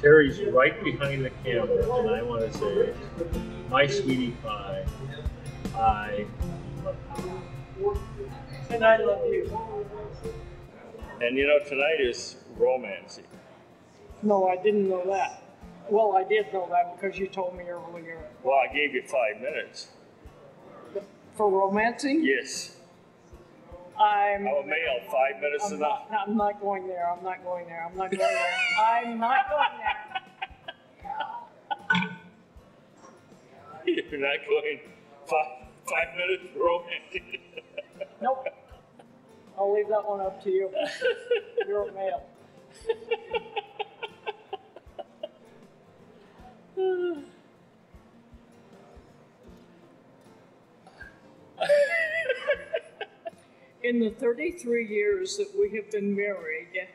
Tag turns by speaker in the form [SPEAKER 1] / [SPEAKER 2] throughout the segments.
[SPEAKER 1] Terry's right behind the camera, and I want to say, my sweetie pie, I love you.
[SPEAKER 2] And I love you.
[SPEAKER 1] And you know, tonight is romancy.
[SPEAKER 2] No, I didn't know that. Well, I did know that because you told me earlier.
[SPEAKER 1] Well, I gave you 5 minutes.
[SPEAKER 2] For romancing?
[SPEAKER 1] Yes.
[SPEAKER 2] I'm
[SPEAKER 1] a male, 5 minutes enough.
[SPEAKER 2] I'm not going there. I'm not going there. I'm not going there. I'm not going there.
[SPEAKER 1] You're not going 5 minutes for romantic.
[SPEAKER 2] Nope. I'll leave that one up to you. You're a male. In the 33 years that we have been married,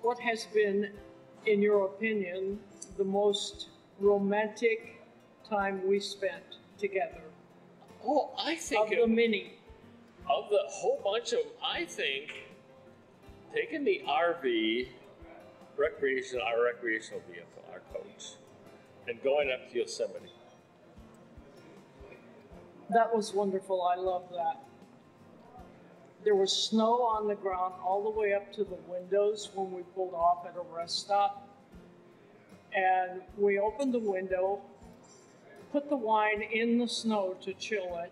[SPEAKER 2] what has been, in your opinion, the most romantic time we spent together?
[SPEAKER 1] Oh, I think
[SPEAKER 2] of the many.
[SPEAKER 1] Of the whole bunch of, I think, taking the RV, our recreational vehicle, our coach, and going up to Yosemite.
[SPEAKER 2] That was wonderful. I love that. There was snow on the ground all the way up to the windows when we pulled off at a rest stop. And we opened the window, put the wine in the snow to chill it,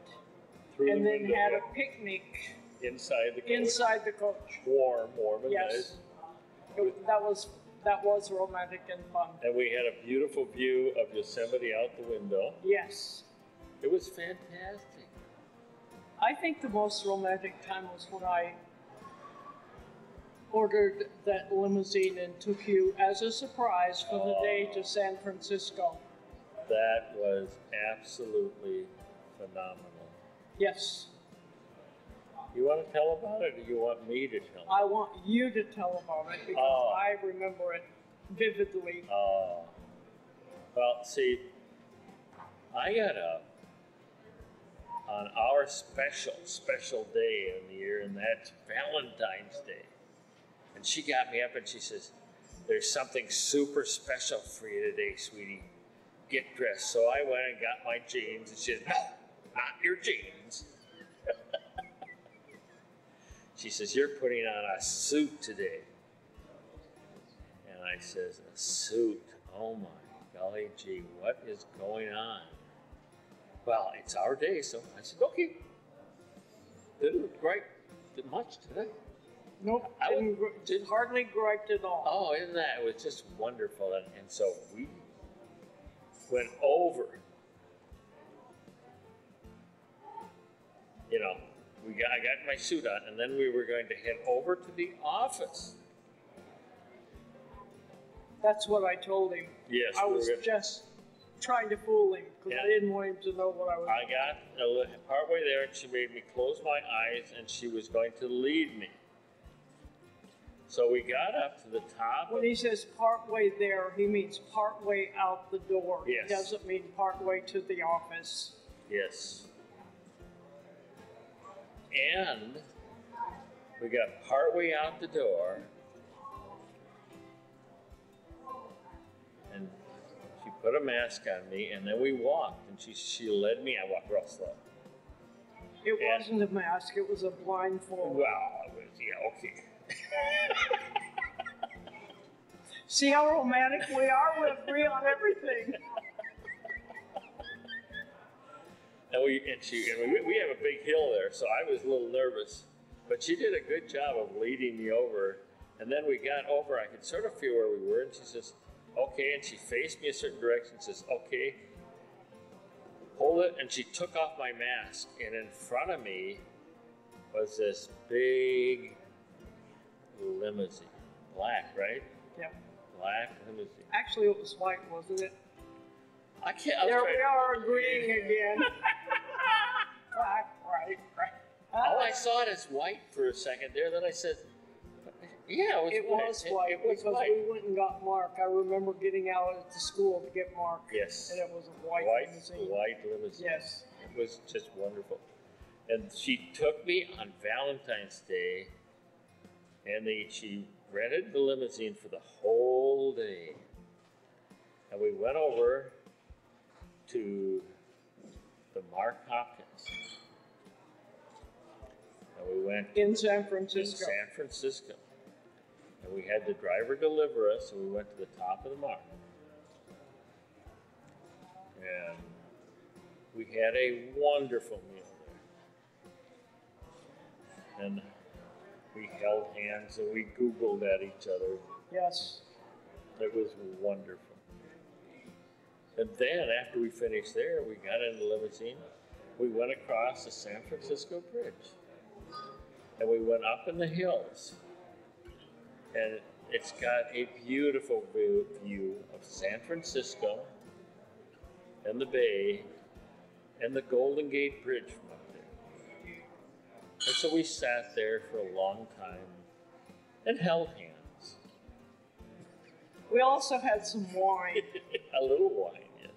[SPEAKER 2] and then had a picnic
[SPEAKER 1] inside the coach.
[SPEAKER 2] Inside the coach.
[SPEAKER 1] Warm and
[SPEAKER 2] yes.
[SPEAKER 1] nice.
[SPEAKER 2] That was romantic and fun.
[SPEAKER 1] And we had a beautiful view of Yosemite out the window.
[SPEAKER 2] Yes.
[SPEAKER 1] It was fantastic.
[SPEAKER 2] I think the most romantic time was when I ordered that limousine and took you as a surprise for the day to San Francisco.
[SPEAKER 1] That was absolutely phenomenal.
[SPEAKER 2] Yes.
[SPEAKER 1] You want to tell about it, or do you want me to tell?
[SPEAKER 2] I want you to tell about it because I remember it vividly.
[SPEAKER 1] Oh. Well, see, I got up on our special day in the year, and that's Valentine's Day. And she got me up and she says, "There's something super special for you today, sweetie. Get dressed." So I went and got my jeans, and she said, "No, not your jeans." She says, "You're putting on a suit today." And I says, "A suit? Oh my golly gee, what is going on?" Well, it's our day, so I said, "Okay." Didn't look great. Didn't much today.
[SPEAKER 2] Nope, didn't hardly griped at all.
[SPEAKER 1] Oh, isn't that? It was just wonderful. And so we went over. You know, I got my suit on, and then we were going to head over to the office.
[SPEAKER 2] That's what I told him.
[SPEAKER 1] Yes.
[SPEAKER 2] I was just trying to fool him because I didn't want him to know what I was doing.
[SPEAKER 1] I got partway there, and she made me close my eyes, and she was going to lead me. So we got up to the top.
[SPEAKER 2] When he says partway there, he means partway out the door.
[SPEAKER 1] Yes.
[SPEAKER 2] He doesn't mean partway to the office.
[SPEAKER 1] Yes. And we got partway out the door, and she put a mask on me, and then we walked, and she led me. I walked real slow.
[SPEAKER 2] It wasn't a mask, it was a blindfold.
[SPEAKER 1] Well, it was, yeah, okay.
[SPEAKER 2] See how romantic we are? We agree on everything.
[SPEAKER 1] And we have a big hill there, so I was a little nervous. But she did a good job of leading me over. And then we got over, I could sort of feel where we were, and she says, "Okay," and she faced me a certain direction and says, "Okay, hold it," and she took off my mask, and in front of me was this big limousine. Black, right?
[SPEAKER 2] Yep.
[SPEAKER 1] Black limousine.
[SPEAKER 2] Actually, it was white, wasn't it?
[SPEAKER 1] I can't.
[SPEAKER 2] There we are agreeing again. Black, right.
[SPEAKER 1] Oh, I saw it as white for a second there. Then I said, "Yeah,
[SPEAKER 2] it was white." It was white because we went and got Mark. I remember getting out at the school to get Mark.
[SPEAKER 1] Yes.
[SPEAKER 2] And it was a white limousine.
[SPEAKER 1] White limousine.
[SPEAKER 2] Yes.
[SPEAKER 1] It was just wonderful. And she took me on Valentine's Day, and she rented the limousine for the whole day. And we went over to the Mark Hopkins. And we went
[SPEAKER 2] In San Francisco.
[SPEAKER 1] In San Francisco. And we had the driver deliver us, and we went to the top of the Mark. And we had a wonderful meal there. And we held hands and we Googled at each other.
[SPEAKER 2] Yes.
[SPEAKER 1] It was wonderful. And then after we finished there, we got in the limousine. We went across the San Francisco Bridge. And we went up in the hills. And it's got a beautiful view of San Francisco and the bay and the Golden Gate Bridge from up there. And so we sat there for a long time and held hands.
[SPEAKER 2] We also had some wine.
[SPEAKER 1] A little wine, yes.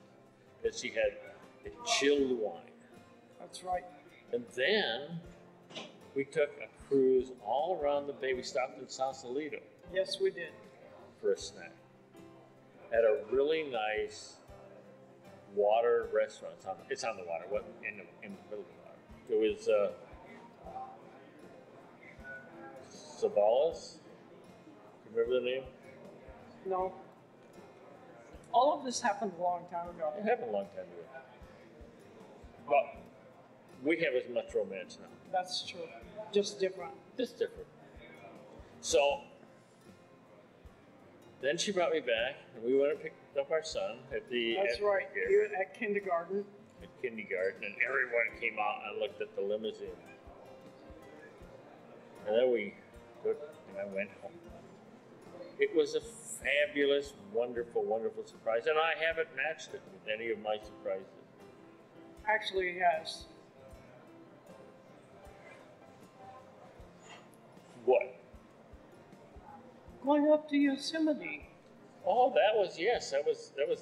[SPEAKER 1] And she had a chilled wine.
[SPEAKER 2] That's right.
[SPEAKER 1] And then we took a cruise all around the bay. We stopped in Sausalito
[SPEAKER 2] Yes, we did.
[SPEAKER 1] for a snack at a really nice water restaurant. It's on the water, what in the middle of the water. It was Savalas. Remember the name?
[SPEAKER 2] No. All of this happened a long time ago.
[SPEAKER 1] It happened a long time ago. But we have as much romance now.
[SPEAKER 2] That's true. Just different.
[SPEAKER 1] Just different. So then she brought me back, and we went and picked up our son at the
[SPEAKER 2] That's right. Here at kindergarten.
[SPEAKER 1] At kindergarten, and everyone came out and looked at the limousine. And then I went home. It was a fabulous, wonderful, wonderful surprise, and I haven't matched it with any of my surprises.
[SPEAKER 2] Actually, yes.
[SPEAKER 1] What?
[SPEAKER 2] Going up to Yosemite.
[SPEAKER 1] Oh, that was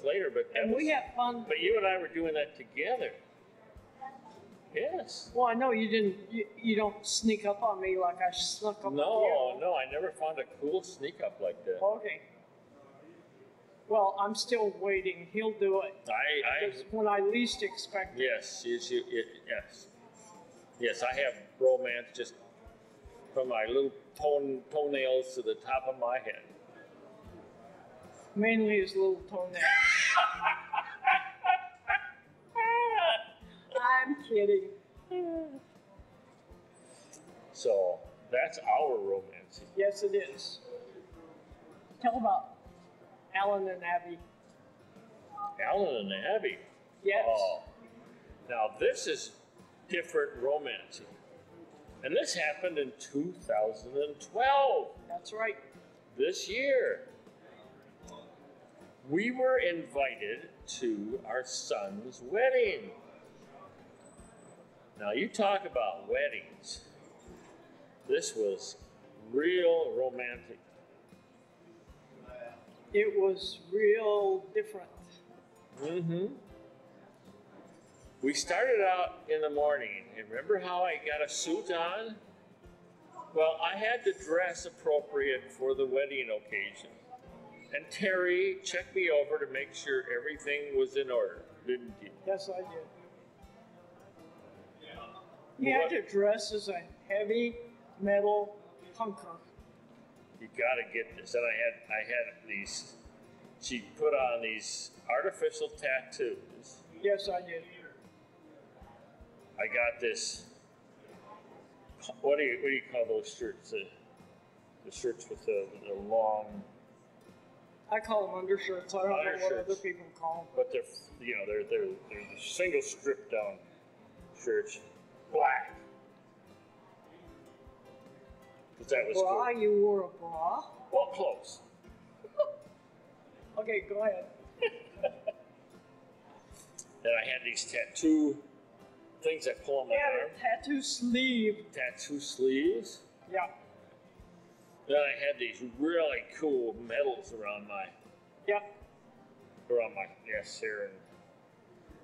[SPEAKER 1] later, but
[SPEAKER 2] And we had fun.
[SPEAKER 1] But you and I were doing that together. Yes.
[SPEAKER 2] Well, I know you didn't. You don't sneak up on me like I snuck up on you.
[SPEAKER 1] No, I never found a cool sneak up like that.
[SPEAKER 2] Okay. Well, I'm still waiting. He'll do it. It's when I least expect it.
[SPEAKER 1] Yes, yes. I have romance just from my little toenails to the top of my head.
[SPEAKER 2] Mainly his little toenail. I'm kidding.
[SPEAKER 1] So that's our romance.
[SPEAKER 2] Yes, it is. Tell about Alan and Abby.
[SPEAKER 1] Alan and Abby.
[SPEAKER 2] Yes.
[SPEAKER 1] Oh, now this is different romancing. And this happened in 2012.
[SPEAKER 2] That's right.
[SPEAKER 1] This year. We were invited to our son's wedding. Now you talk about weddings. This was real romantic.
[SPEAKER 2] It was real different.
[SPEAKER 1] Mm-hmm. We started out in the morning. And remember how I got a suit on? Well, I had to dress appropriate for the wedding occasion. And Terry checked me over to make sure everything was in order, didn't you?
[SPEAKER 2] Yes, I did. You had to dress as a heavy metal punker.
[SPEAKER 1] You gotta get this. And I had these, she put on these artificial tattoos.
[SPEAKER 2] Yes, I did.
[SPEAKER 1] I got this, what do you call those shirts? The shirts with the long,
[SPEAKER 2] I call them undershirts. I don't know what
[SPEAKER 1] Undershirts.
[SPEAKER 2] other people call them.
[SPEAKER 1] but they're single strip down shirts, black. 'Cause that was
[SPEAKER 2] Bra?
[SPEAKER 1] cool.
[SPEAKER 2] You wore a bra?
[SPEAKER 1] Well, close.
[SPEAKER 2] Okay, go ahead.
[SPEAKER 1] Then I had these tattoo things that pull on my
[SPEAKER 2] Yeah,
[SPEAKER 1] arm.
[SPEAKER 2] the tattoo sleeve.
[SPEAKER 1] Tattoo sleeves.
[SPEAKER 2] Yeah.
[SPEAKER 1] Then I had these really cool medals around my
[SPEAKER 2] Yeah.
[SPEAKER 1] yes here,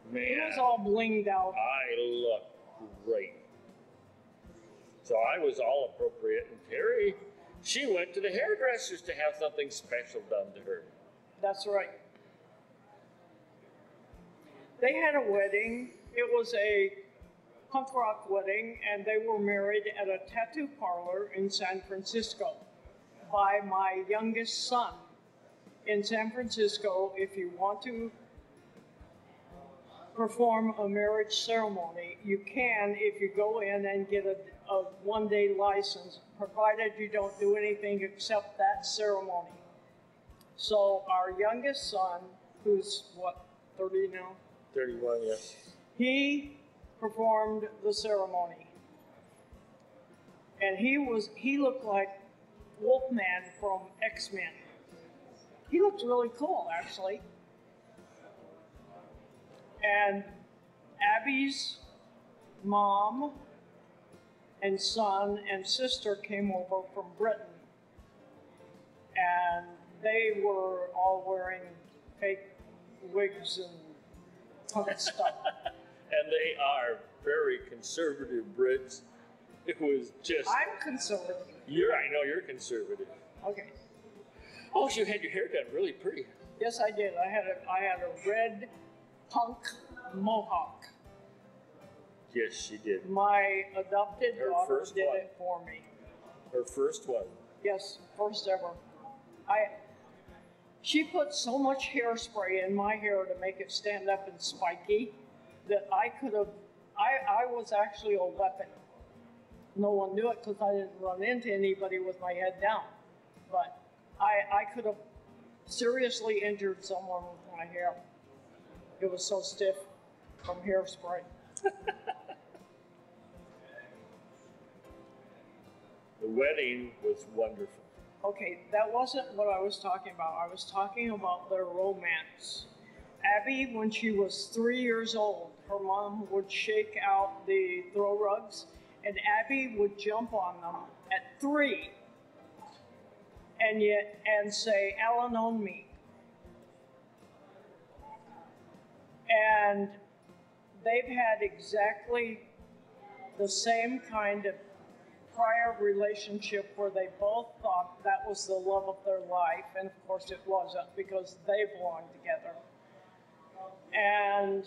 [SPEAKER 1] and man,
[SPEAKER 2] It was all blinged out.
[SPEAKER 1] I looked great. So I was all appropriate, and Terry, she went to the hairdressers to have something special done to her.
[SPEAKER 2] That's right. They had a wedding. It was a punk rock wedding, and they were married at a tattoo parlor in San Francisco by my youngest son. In San Francisco, if you want to perform a marriage ceremony, you can if you go in and get a one-day license, provided you don't do anything except that ceremony. So our youngest son, who's what, 30 now?
[SPEAKER 1] 31, yes.
[SPEAKER 2] He performed the ceremony. And he looked like Wolfman from X-Men. He looked really cool, actually. And Abby's mom and son and sister came over from Britain. And they were all wearing fake wigs and punk stuff.
[SPEAKER 1] And they are very conservative Brits. It was just...
[SPEAKER 2] I'm conservative.
[SPEAKER 1] I know you're conservative.
[SPEAKER 2] Okay.
[SPEAKER 1] Oh, you had your hair done really pretty.
[SPEAKER 2] Yes, I did. I had a red punk mohawk.
[SPEAKER 1] Yes, she did.
[SPEAKER 2] My adopted daughter did
[SPEAKER 1] one.
[SPEAKER 2] it for me.
[SPEAKER 1] Her first one.
[SPEAKER 2] Yes, first ever. She put so much hairspray in my hair to make it stand up and spiky that I was actually a weapon. No one knew it because I didn't run into anybody with my head down. But I could have seriously injured someone with my hair. It was so stiff from hairspray.
[SPEAKER 1] The wedding was wonderful.
[SPEAKER 2] Okay, that wasn't what I was talking about. I was talking about their romance. Abby, when she was 3 years old, her mom would shake out the throw rugs, and Abby would jump on them at 3 and say, "Alan on me." And they've had exactly the same kind of prior relationship where they both thought that was the love of their life, and of course it wasn't because they belonged together. And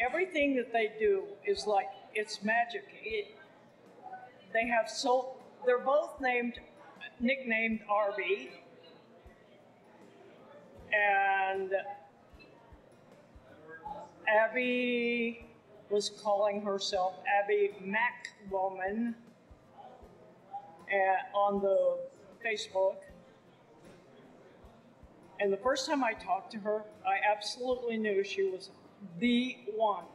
[SPEAKER 2] everything that they do is like, it's magic. They're both nicknamed Arby, and Abby was calling herself Abby MacWoman on the Facebook. And the first time I talked to her, I absolutely knew she was the one.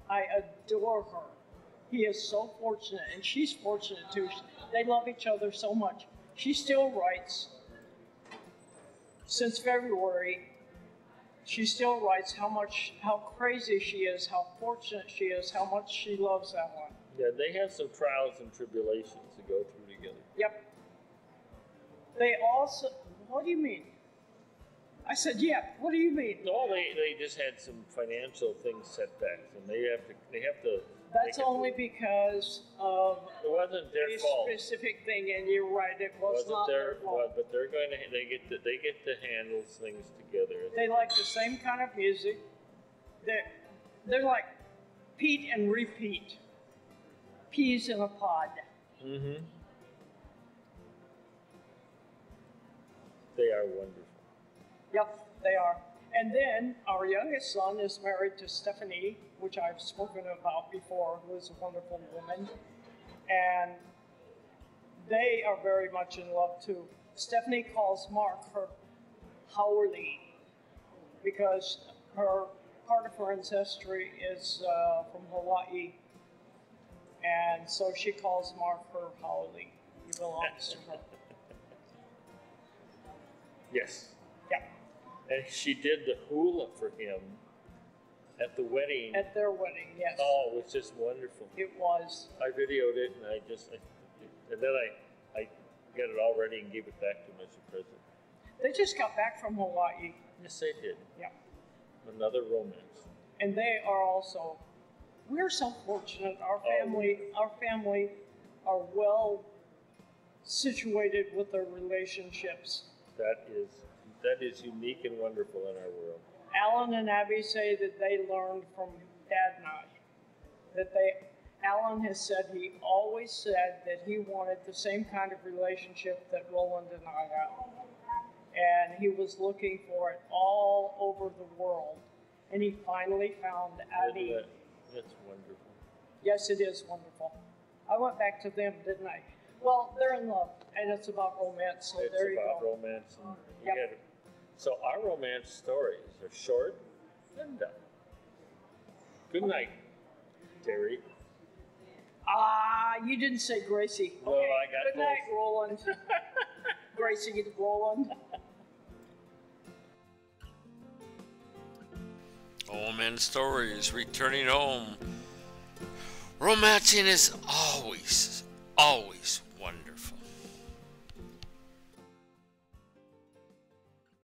[SPEAKER 2] I adore her. He is so fortunate, and she's fortunate too. They love each other so much. She still writes. Since February, she still writes how crazy she is, how fortunate she is, how much she loves that one.
[SPEAKER 1] Yeah, they have some trials and tribulations to go through together.
[SPEAKER 2] Yep. They also, what do you mean? I said, yeah, what do you mean?
[SPEAKER 1] No, they just had some financial things setbacks, and they have to.
[SPEAKER 2] That's only because of
[SPEAKER 1] it wasn't their
[SPEAKER 2] a
[SPEAKER 1] fault.
[SPEAKER 2] specific thing, and you're right, it was
[SPEAKER 1] Wasn't
[SPEAKER 2] not their fault.
[SPEAKER 1] But they get to handle things together.
[SPEAKER 2] They like the same kind of music. They're like Pete and repeat. Peas in a pod.
[SPEAKER 1] Mm-hmm. They are wonderful.
[SPEAKER 2] Yep, they are. And then our youngest son is married to Stephanie, which I've spoken about before, who is a wonderful woman. And they are very much in love too. Stephanie calls Mark her Howley because part of her ancestry is from Hawaii. And so she calls Mark her Howley. He belongs to her.
[SPEAKER 1] Yes.
[SPEAKER 2] Yeah.
[SPEAKER 1] And she did the hula for him at the wedding.
[SPEAKER 2] At their wedding, yes.
[SPEAKER 1] Oh, it was just wonderful.
[SPEAKER 2] It was.
[SPEAKER 1] I videoed it, and then I got it all ready and gave it back to him as a present.
[SPEAKER 2] They just got back from Hawaii.
[SPEAKER 1] Yes, they did.
[SPEAKER 2] Yeah.
[SPEAKER 1] Another romance.
[SPEAKER 2] And they are also, we're so fortunate. Our family are well situated with their relationships.
[SPEAKER 1] That is unique and wonderful in our world.
[SPEAKER 2] Alan and Abby say that they learned from Dad and I. Alan has said he always said that he wanted the same kind of relationship that Roland and I have. And he was looking for it all over the world. And he finally found Abby.
[SPEAKER 1] That's wonderful.
[SPEAKER 2] Yes, it is wonderful. I went back to them, didn't I? Well, they're in love, and it's about romance, so there you go.
[SPEAKER 1] It's about romance. And you get it. So our romance stories are short and done. Good night, Terry.
[SPEAKER 2] You didn't say Gracie.
[SPEAKER 1] No,
[SPEAKER 2] Okay.
[SPEAKER 1] I got
[SPEAKER 2] Good night, Roland. Gracie, Roland.
[SPEAKER 3] Old Man Stories, returning home. Romancing is always